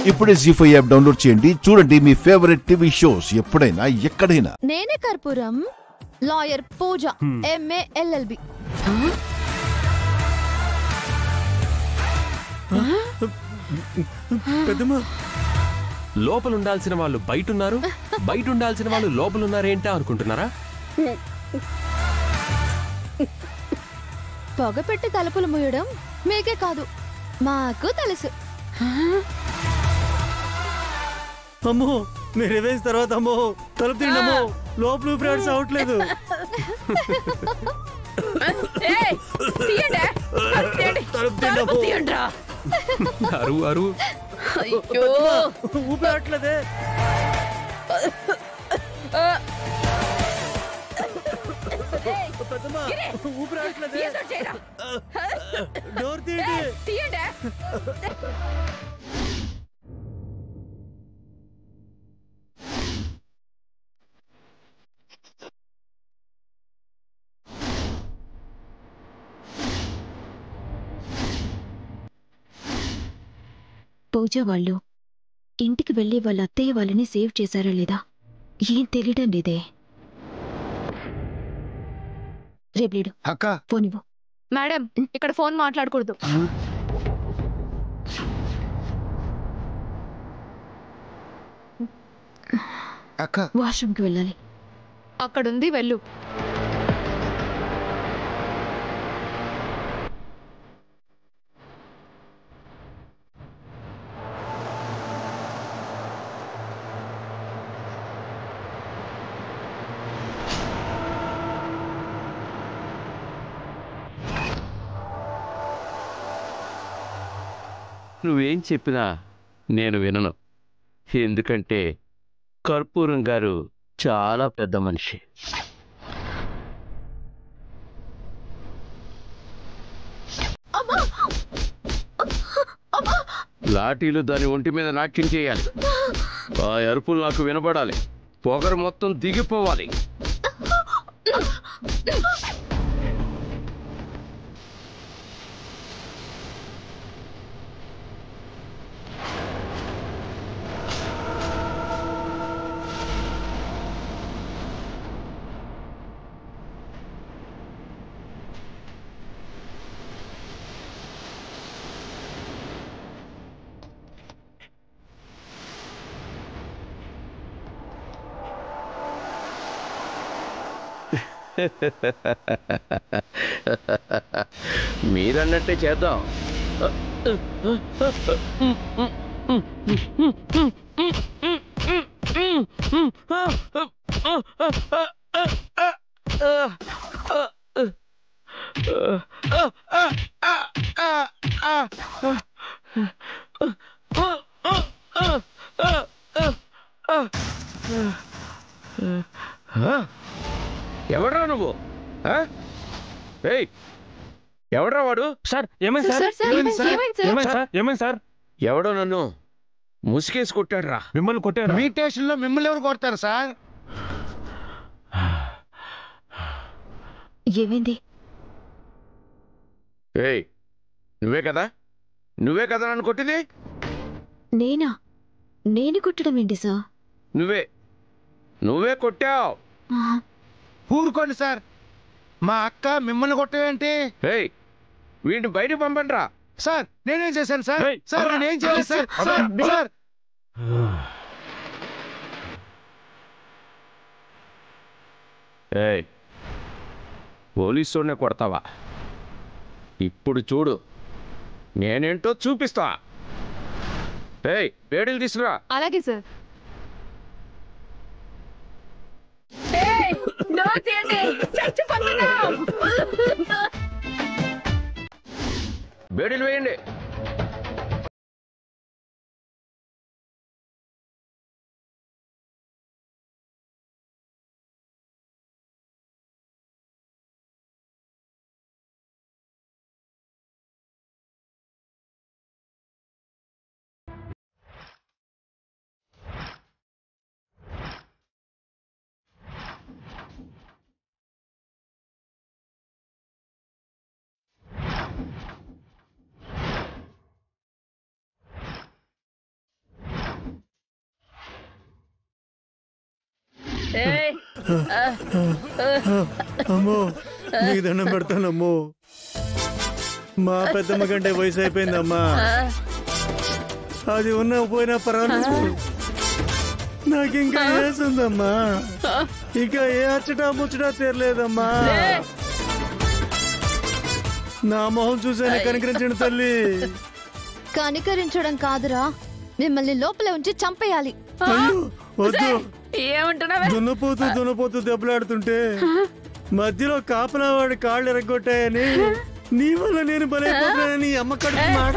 ఇప్పుడే జీ5 app download చేయండి. చూడండి మీ ఫేవరెట్ టీవీ షోస్ ఎప్పుడైనా ఎక్కడైనా. నేనే కర్పూరం, లాయర్ పూజ, MA LLB. లోపల ఉండాల్సిన వాళ్ళు బయట ఉన్నారు, బయట ఉండాల్సిన వాళ్ళు లోపల ఉన్నారేంటా అనుకుంటున్నారా? పొగ పెట్టి తలుపులు మూయడం మీకే కాదు, మాకు తెలుసు. అమ్మో, మీరు రివెంజ్ తర్వాత అమ్మో తలుపు తీయండి, లోపల బ్రాడ్స్ అవట్లేదు. అరు అరు ఊపిరాట్లేదే. ఊపిరాట్లేదే. డోర్ తీయండి. పూజ వాళ్ళు ఇంటికి వెళ్ళి వాళ్ళ అత్తయ్య వాళ్ళని సేవ్ చేశారా లేదా ఏం తెలియడం లేదే. రేపు అక్క ఫోన్ ఇవ్వు. మేడం, ఇక్కడ ఫోన్ మాట్లాడకూడదు. అక్క వాష్రూమ్కి వెళ్ళాలి. అక్కడుంది, వెళ్ళు. నువ్వేం చెప్పినా నేను వినను. ఎందుకంటే కర్పూరం గారు చాలా పెద్ద మనిషి. లాఠీలు దాని ఒంటి మీద నాట్యం చేయాలి. ఆ అరుపులు నాకు వినబడాలి. పొగరు మొత్తం దిగిపోవాలి. మీరన్నట్టే చేద్దాం. ఎవడ్రా నువ్వు? ఎవడ్రా వాడు? సార్ ఏమైంది సార్? ఎవడో నన్ను ముసుకేసి కొట్టాడు రా. మిమ్మల్ని కొట్టారు? మీ స్టేషన్లో మిమ్మల్ని ఎవరు కొడతారు సార్? ఏమైంది? నువ్వే కదా నన్ను కొట్టింది? నేనా? నేను కొట్టడం ఏంటి సార్? నువ్వే కొట్టావు. ఊరుకోండి సార్, మా అక్క మిమ్మల్ని కొట్టేంటి? వీడిని బయట పంపండి రా. సార్ నేనేం చేశాను సార్? సార్ నేనేం చేయలేదు సార్. సార్ పోలీసునే కొడతావా? ఇప్పుడు చూడు నేనేంటో చూపిస్తా. వేడిలు తీసుకురా. అలాగే సార్. వేడిలు వేయండి. అమ్మో నీకు దండం పెడతానమ్మో. మా పెద్దమ్మ కంటే వయసు అయిపోయిందమ్మా. అది ఉన్నా పోయినా పర్వాలేదు. నాకు ఇంకా వేసిందమ్మా. ఇంకా ఏ అచ్చటా ముచ్చటా తీరలేదమ్మా. నా మొహం చూసాను కనికరించండి తల్లి. కనికరించడం కాదురా, మిమ్మల్ని లోపల ఉంచి చంపేయాలి. అయ్యో వద్దు. ఏమంటున్నావే? దున్నపోతూ దెబ్బలాడుతుంటే మధ్యలో కాపలా వాడి కాళ్ళు ఎరగొట్టాయని నీ వల్ల నేను బలైపోతున్నానని అమ్మ కడుపు మాట.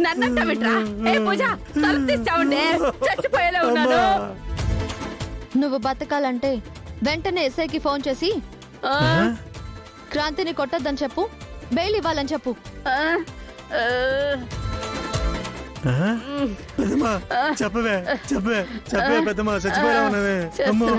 నన్నంట బిడ్రా. ఏ పూజ తలుపు తీస్తావంటే చచ్చిపోయేలా ఉన్నాను. నువ్వు బతకాలంటే వెంటనే ఎస్ఐకి ఫోన్ చేసి క్రాంతిని కొట్టొద్దని చెప్పు, బెయిల్ ఇవ్వాలని చెప్పు. పెద్దమ్మా చెప్పవే చెప్పవే చెప్పవే పెద్దమ్మా చచ్చిపోయేలా ఉన్నావే. అమ్మో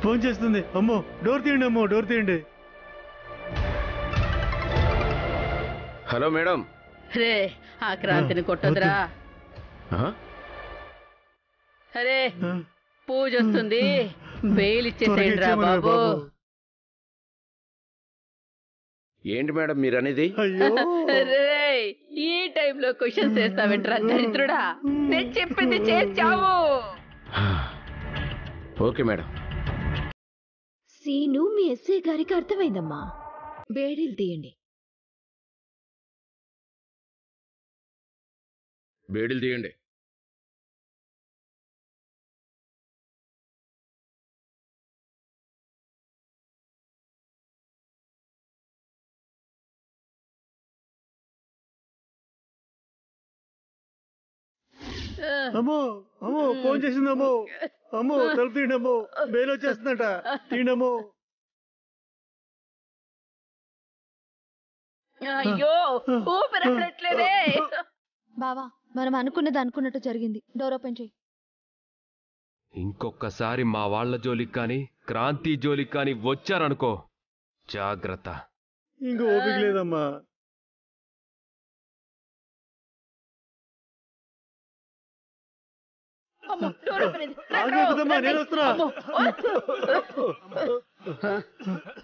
ఫోన్ చేస్తుంది. అమ్మో డోర్ తీయండి, అమ్మో డోర్ తీయండి. Hello madam. రే ఆ క్రాంతిని కొట్టదురా. అరే పూజ వస్తుంది, బెయిల్ ఇచ్చేసేయండి రా బాబు. ఏంటి మేడం మీరు అనేది? రే ఈ టైంలో క్వశ్చన్స్ వేస్తావేంట్రా దరిద్రుడా. నేను చెప్పింది చేసావు. Okay madam. సీను మీ ఎస్ఐ గారికి అర్థమైందమ్మా. బేడీలు తీయండి. బేడీలు తీయండి. అమ్మో అమ్మో ఫోన్ చేసింది. అమ్మో అమ్మో తలుపు తీయండి. అమ్మో బెయిల్ వచ్చేస్తుందట. తీయండమ్మో. అయ్యో ఊపిరట్లేదే. బావా మనం అనుకున్నది అనుకున్నట్టు జరిగింది. డోర్ ఓపెన్ చేయి. ఇంకొకసారి మా వాళ్ళ జోలికి కానీ క్రాంతి జోలికి కానీ వచ్చారనుకో జాగ్రత్త. ఇంక ఓపిక లేదమ్మా. పెద్దమ్మా నేను వస్తున్నా.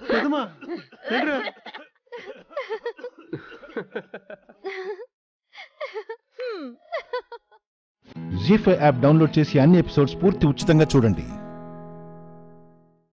పెద్దమ్మా జీ5 యాప్ డౌన్లోడ్ చేసి అన్ని ఎపిసోడ్స్ పూర్తి ఉచితంగా చూడండి.